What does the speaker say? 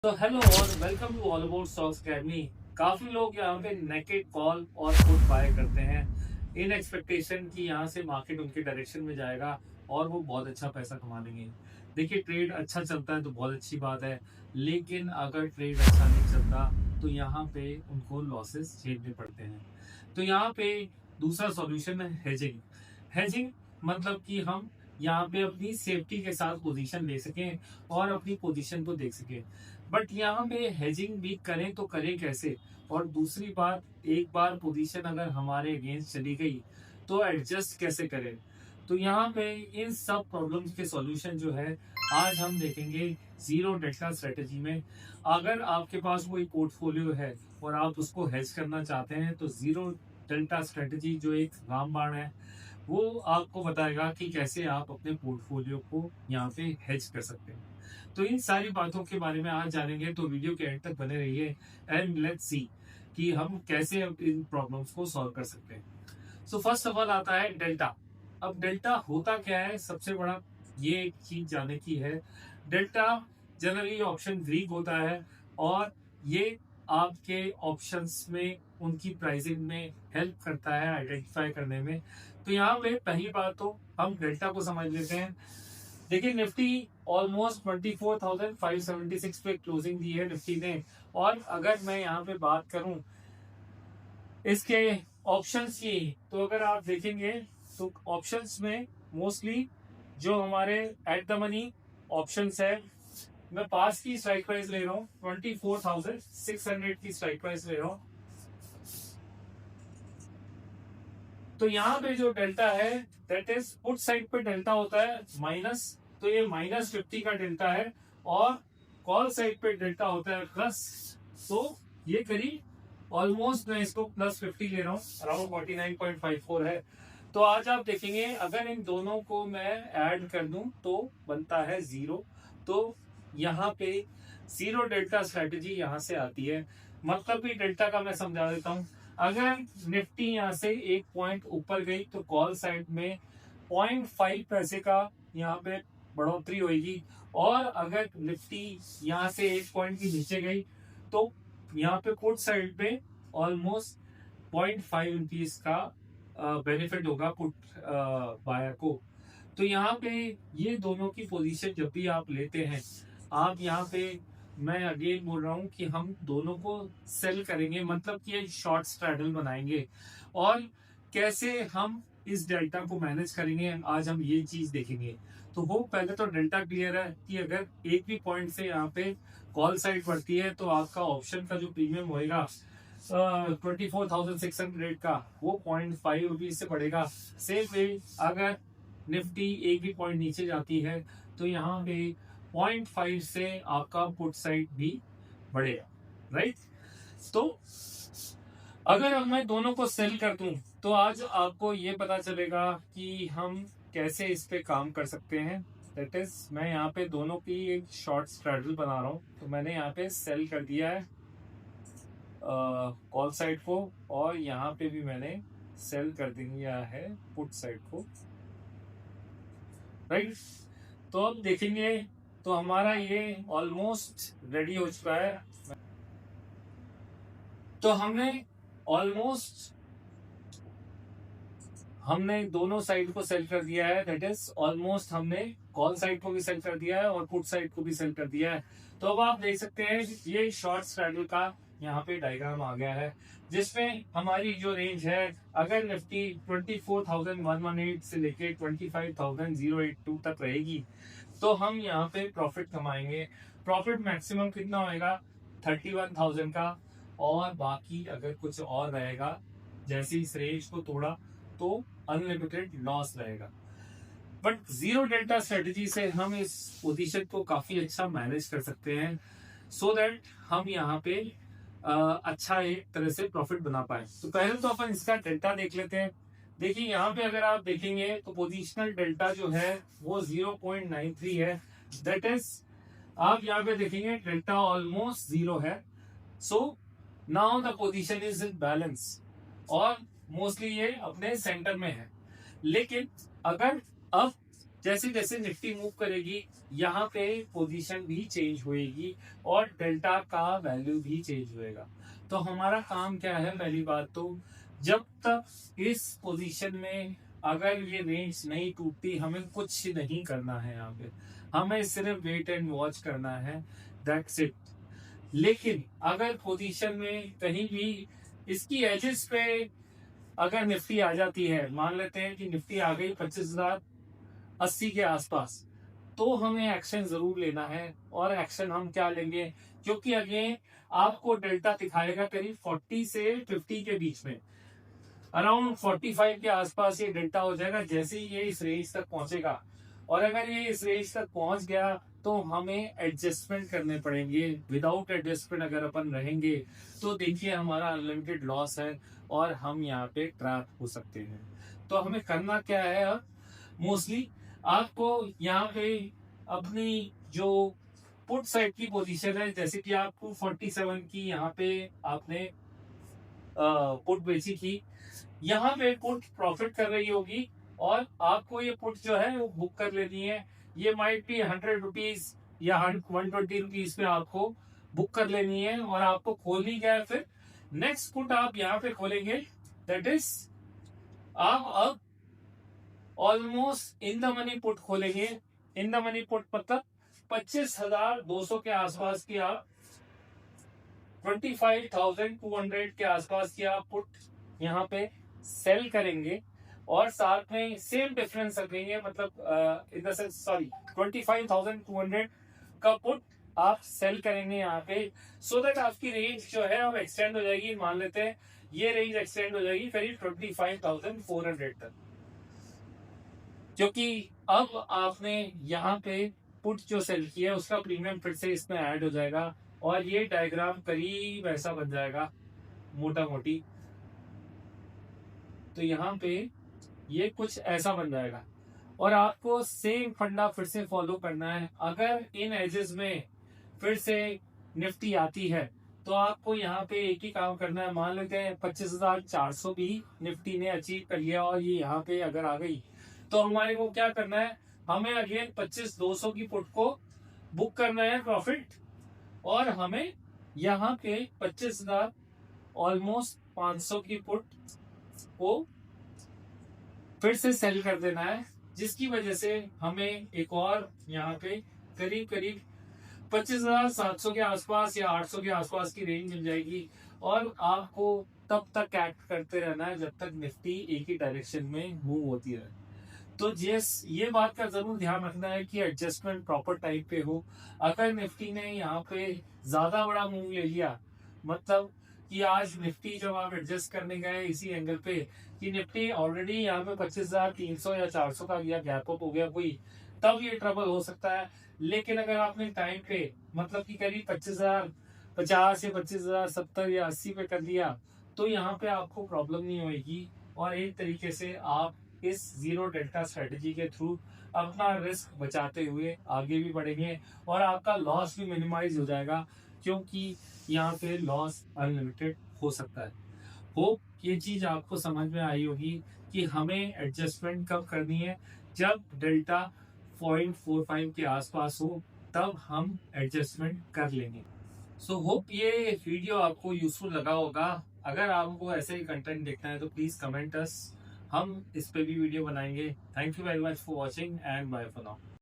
तो हेलो और welcome to all about stocks academy. काफी लोग यहाँ पे नेकेड कॉल और पुट बाय करते हैं इन एक्सपेक्टेशन कि यहाँ से मार्केट उनके डायरेक्शन में जाएगा और वो बहुत अच्छा पैसा कमा लेंगे। देखिए, ट्रेड अच्छा चलता है तो बहुत अच्छी बात है, लेकिन अगर ट्रेड अच्छा नहीं चलता तो यहाँ पे उनको लॉसेस झेलने पड़ते हैं। तो यहाँ पे दूसरा सॉल्यूशन है हेजिंग। हेजिंग मतलब कि हम यहाँ पे अपनी सेफ्टी के साथ पोजीशन ले सकें और अपनी पोजीशन को देख सकें। बट यहाँ पे हेजिंग भी करें तो करें कैसे? और दूसरी बात, एक बार पोजीशन अगर हमारे अगेंस्ट चली गई तो एडजस्ट कैसे करें? तो यहाँ पे इन सब प्रॉब्लम्स के सॉल्यूशन जो है आज हम देखेंगे जीरो डेल्टा स्ट्रेटेजी में। अगर आपके पास कोई पोर्टफोलियो है और आप उसको हेज करना चाहते हैं तो जीरो डेल्टा स्ट्रेटेजी जो एक रामबाण है वो आपको बताएगा कि कैसे आप अपने पोर्टफोलियो को यहाँ पे हेज कर सकते हैं। तो इन सारी बातों के बारे में आज जानेंगे, तो वीडियो के एंड तक बने रहिए एंड लेट्स सी कि हम कैसे अब इन प्रॉब्लम्स को सॉल्व कर सकते हैं। सो फर्स्ट ऑफ ऑल आता है डेल्टा। अब डेल्टा होता क्या है, सबसे बड़ा ये एक चीज जानने की है। डेल्टा जनरली ऑप्शन वीक होता है और ये आपके ऑप्शंस में उनकी प्राइसिंग में हेल्प करता है आइडेंटिफाई करने में। तो यहाँ पे पहली बात तो हम डेल्टा को समझ लेते हैं। देखिए, निफ्टी ऑलमोस्ट 24,576 पे क्लोजिंग दी है निफ्टी ने। और अगर मैं यहाँ पे बात करूं इसके ऑप्शंस की, तो अगर आप देखेंगे तो ऑप्शंस में मोस्टली जो हमारे एट द मनी ऑप्शंस है, मैं पास की स्ट्राइक प्राइस ले रहा हूँ 24,600 की स्ट्राइक प्राइस ले रहा हूँ। तो यहाँ पे जो डेल्टा है दैट इज पुट साइड पे डेल्टा होता है माइनस, तो ये -50 का डेल्टा है। और कॉल साइड पे डेल्टा होता है प्लस, तो ये करीब ऑलमोस्ट मैं इसको +50 ले रहा हूँ, अराउंड 49.54 है। तो आज आप देखेंगे अगर इन दोनों को मैं ऐड कर दूं तो बनता है 0। तो यहाँ पे जीरो डेल्टा स्ट्रेटेजी यहाँ से आती है। मतलब भी डेल्टा का मैं समझा देता हूँ। अगर निफ्टी यहाँ से एक पॉइंट ऊपर गई तो कॉल साइड में 0.5 पैसे का यहाँ पे बढ़ोतरी होगी, और अगर निफ्टी यहाँ से एक पॉइंट की नीचे गई तो यहाँ पे पुट साइड पे ऑलमोस्ट 0.5 रुपीज का बेनिफिट होगा पुट बायर को। तो यहाँ पे ये दोनों की पोजीशन जब भी आप लेते हैं, आप यहाँ पे, मैं अगेन बोल रहा हूँ कि हम दोनों को सेल करेंगे, मतलब कि एक शॉर्ट स्ट्रैडल बनाएंगे। और कैसे हम इस डेल्टा को मैनेज करेंगे आज हम ये चीज देखेंगे। तो वो पहले तो डेल्टा क्लियर है कि अगर एक भी पॉइंट से यहाँ पे कॉल साइड बढ़ती है तो आपका ऑप्शन का जो प्रीमियम होएगा 24,600 का, वो 0.5 रुपीज से बढ़ेगा। सेम वे अगर निफ्टी एक भी पॉइंट नीचे जाती है तो यहाँ पे 0.5 से आपका पुट साइड भी बढ़ेगा, राइट। तो अगर अब मैं दोनों को सेल कर दूं तो आज आपको ये पता चलेगा कि हम कैसे इस पे काम कर सकते हैं। दैट इज, मैं यहाँ पे दोनों की एक शॉर्ट स्ट्रैडल बना रहा हूँ। तो मैंने यहाँ पे सेल कर दिया है कॉल साइड को, और यहाँ पे भी मैंने सेल कर दिया है पुट साइड को, राइट। तो अब देखेंगे तो हमारा ये ऑलमोस्ट रेडी हो चुका है। तो हमने दोनों साइड को सेल कर दिया है। दैट इज ऑलमोस्ट हमने कॉल साइड को भी सेल कर दिया है और पुट साइड को भी सेल कर दिया है। तो अब आप देख सकते हैं ये शॉर्ट स्ट्रैडल का यहाँ पे डायग्राम आ गया है, जिसमें हमारी जो रेंज है, अगर निफ्टी 24,118 से लेके 25,082 तक रहेगी तो हम यहाँ पे प्रॉफिट कमाएंगे। प्रॉफिट मैक्सिमम कितना होएगा? 31,000 का। और बाकी अगर कुछ और रहेगा, जैसे इस रेंज को तोड़ा तो अनलिमिटेड लॉस रहेगा। बट जीरो डेल्टा स्ट्रेटेजी से हम इस पोजीशन को काफी अच्छा मैनेज कर सकते हैं, सो दैट हम यहाँ पे अच्छा एक तरह से प्रॉफिट बना पाए। तो पहले तो अपन इसका डेल्टा देख लेते हैं। देखिए, यहाँ पे अगर आप देखेंगे तो पोजीशनल डेल्टा जो है वो 0.93 है। दैट इज, आप यहाँ पे देखेंगे डेल्टा ऑलमोस्ट 0 है। So now the position is in balance और मोस्टली ये अपने सेंटर में है। लेकिन अगर अब जैसे जैसे निफ्टी मूव करेगी यहाँ पे पोजीशन भी चेंज होएगी और डेल्टा का वैल्यू भी चेंज होएगा। तो हमारा काम क्या है, पहली बात तो जब तक इस पोजीशन में अगर ये रेंज नहीं टूटती हमें कुछ नहीं करना है, यहाँ पे हमें सिर्फ वेट एंड वॉच करना है, दैट्स इट। लेकिन अगर पोजीशन में कहीं भी इसकी एजेस पे अगर निफ्टी आ जाती है, मान लेते हैं कि निफ्टी आ गई 25,080 के आसपास, तो हमें एक्शन जरूर लेना है। और एक्शन हम क्या लेंगे, क्योंकि अगेन आपको डेल्टा दिखाएगा करीब 40 से 50 के बीच में, अराउंड 45 के आसपास ये डेल्टा हो जाएगा जैसे ही ये इस रेंज तक पहुंचेगा। और अगर ये इस रेंज तक पहुंच गया तो हमें एडजस्टमेंट करने पड़ेंगे। विदाउट एडजस्टमेंट अगर अपन रहेंगे तो देखिए हमारा अनलिमिटेड लॉस है और हम यहाँ पे ट्रैप हो सकते हैं। तो हमें करना क्या है, अब मोस्टली आपको यहाँ पे अपनी जो पुट साइड की पोजीशन है, जैसे कि आपको 47 की यहाँ पे आपने पुट बेची थी, यहाँ पे पुट प्रॉफिट कर रही होगी और आपको ये पुट जो है वो बुक कर लेनी है। ये माइट भी 100 रुपीज या 120 रुपीज पे आपको बुक कर लेनी है और आपको खोलनी क्या है, फिर नेक्स्ट पुट आप यहाँ पे खोलेंगे, दैट इज आप अब almost in the money put खोलेंगे। इन द मनी पुट मतलब 25,200 के आसपास की आप 25,200 के आसपास की आप पुट यहाँ पे सेल करेंगे और साथ में सेम डिफरेंस रखेंगे, मतलब इन द सेंस सॉरी 25,200 का पुट आप सेल करेंगे यहाँ पे, सो दैट आपकी रेंज जो है अब एक्सटेंड हो जाएगी। मान लेते हैं ये रेंज एक्सटेंड हो जाएगी करीब 25,400 तक, क्योंकि अब आपने यहाँ पे पुट जो सेल किया है उसका प्रीमियम फिर से इसमें ऐड हो जाएगा और ये डायग्राम करीब ऐसा बन जाएगा मोटा मोटी। तो यहाँ पे ये कुछ ऐसा बन जाएगा और आपको सेम फंडा फिर से फॉलो करना है। अगर इन एजेस में फिर से निफ्टी आती है तो आपको यहाँ पे एक ही काम करना है। मान लेते हैं 25,400 भी निफ्टी ने अचीव कर लिया और ये यहाँ पे अगर आ गई तो हमारे को क्या करना है, हमें अगेन 25,200 की पुट को बुक करना है प्रॉफिट और हमें यहाँ पे 25,000 ऑलमोस्ट 500 की पुट को फिर से सेल कर देना है, जिसकी वजह से हमें एक और यहाँ पे करीब करीब 25,700 के आसपास या 800 के आसपास की रेंज मिल जाएगी। और आपको तब तक एक्ट करते रहना है जब तक निफ्टी एक ही डायरेक्शन में मूव होती रहे। तो ये बात का जरूर ध्यान रखना है कि एडजस्टमेंट प्रॉपर टाइम पे हो। अगर निफ्टी ने यहाँ पे ज्यादा बड़ा मूव ले लिया, मतलब कि आज निफ्टी जब आप एडजस्ट करने गए इसी एंगल पे कि निफ्टी ऑलरेडी यहाँ पे 25,300 या 400 का या गैप अप हो गया कोई, तब ये ट्रबल हो सकता है। लेकिन अगर आपने टाइम पे मतलब कि करीब 25,050 या 25,070 या 80 पे कर दिया तो यहाँ पे आपको प्रॉब्लम नहीं होगी और एक तरीके से आप इस जीरो डेल्टा स्ट्रेटेजी के थ्रू अपना रिस्क बचाते हुए आगे भी बढ़ेंगे और आपका लॉस भी मिनिमाइज हो जाएगा, क्योंकि यहाँ पे लॉस अनलिमिटेड हो सकता है। होप ये चीज आपको समझ में आई होगी कि हमें एडजस्टमेंट कब करनी है, जब डेल्टा 0.45 के आसपास हो तब हम एडजस्टमेंट कर लेंगे। सो होप ये वीडियो आपको यूजफुल लगा होगा। अगर आपको ऐसे ही कंटेंट देखना है तो प्लीज कमेंट अस, हम इस पे भी वीडियो बनाएंगे। Thank you very much for watching and bye for now.